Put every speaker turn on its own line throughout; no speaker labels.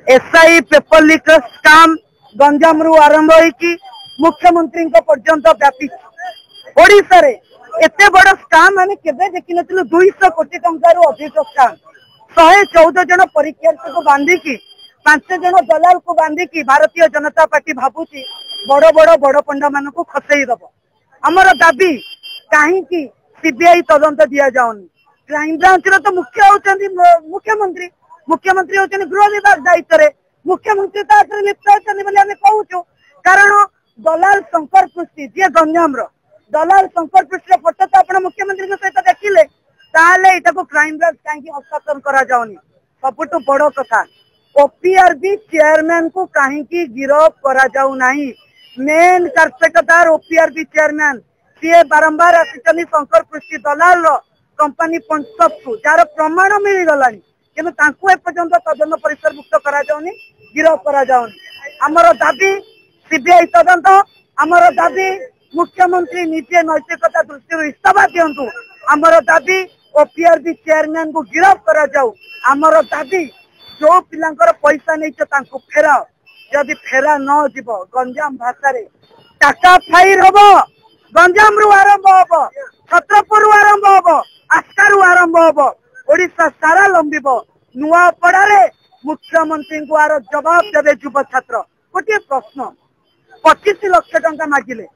SI paper leak scam Ganjam रु आरंभ होई मुख्यमंत्री पर्यंत व्यापी ओडिशा रे एते बड़ स्काम आम केबे देखि नथिलु 200 कोटी टंका रु अधिक स्काम 114 जन परीक्षार्थी को बांधिकी 5 जन दलाल को बांधिकी भारतीय जनता पार्टी भाबुची बड़ बड़ बड़ पंडा मान को खसई दब हमर दाबी कहीं सीबीआई तदंत दिया जाउनी क्राइम ब्रांच रो तो मुख्य होचंदी मुख्यमंत्री मुख्यमंत्री होचंदी गृह विभाग दायित्व रे मुख्यमंत्री ताकरे लिप्त होचंदी बोली हमें कहूचु कारण दलाल शंकर पृष्टि जे गंजाम रो दलाल शंकर पृष्टि फोटो तो आपण मुख्यमंत्री सहित देखिले ताले एटा को क्राइम ब्रांच काहे हस्तांतर करा जाउनी सबटु बड़ कथा ओपीआरबी चेयरमैन को कहीं गिरफ करा जाऊ नहीं मेन कार्यकर्ता ओपीआरबी चेयरमैन सी बारंबार आसी शंकर पृष्टि दलाल कंपनी पंचप को जार प्रमाण मिल गलानी किंतु एपर्यंत तदंत परिसर मुक्त करा जाउनी गिरफ करा जाउनी हमर दाबी सीबीआई तदंत हमर दाबी मुख्यमंत्री निजे नैतिकता दृष्टि इस्तीफा दिंतु हमर दाबी ओपीआरबी चेयरमैन को गिरफ करा जाऊ हमर दाबी जो पिलांकर पैसा नहीं फेराओ जदि फेरा न जीव गंजाम भाषा रे टाका फाइर हम गंजाम रु आरंभ हम छत्रपुर रु आरंभ हम आस्का रु आरंभ हम ओडिशा सारा लंबिब नुआपड़ा रे मुख्यमंत्री को आर जवाब देवे युव छात्र गोटे प्रश्न 25 लाख टंका मागिले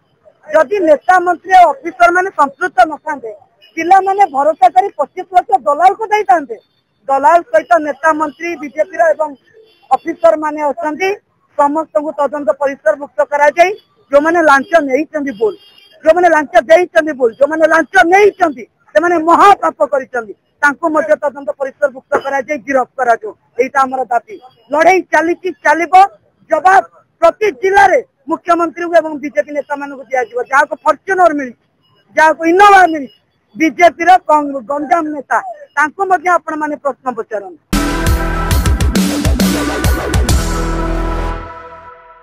जदि नेता मंत्री ऑफिसर माने संपृक्त न थांते पिला माने भरोसा करी 25 लाख दलाल को देई थांते दलाल सहित नेता मंत्री बीजेपी एवं ऑफिसर माने अछंती समस्त को तदंत परिसर मुक्त करा जाई जो माने लांच नहीं बोल जो माने लांच देई बोल जो माने लांच नहीं से माने महापाप करिसंती तांको मध्य तदंत परिसर मुक्त करा जाई गिरफ करा जो एटा हमर दाबी लड़ाई चलिबो जवाब प्रति जिल्ला रे मुख्यमंत्री एवं बीजेपी नेता मान को दिया जिवो जहाँ को फॉर्च्यूनर मिली जहाँ को इनोवा मिली बीजेपी रो गंजाम नेता तांको मध्य आपण माने प्रश्न पचारन।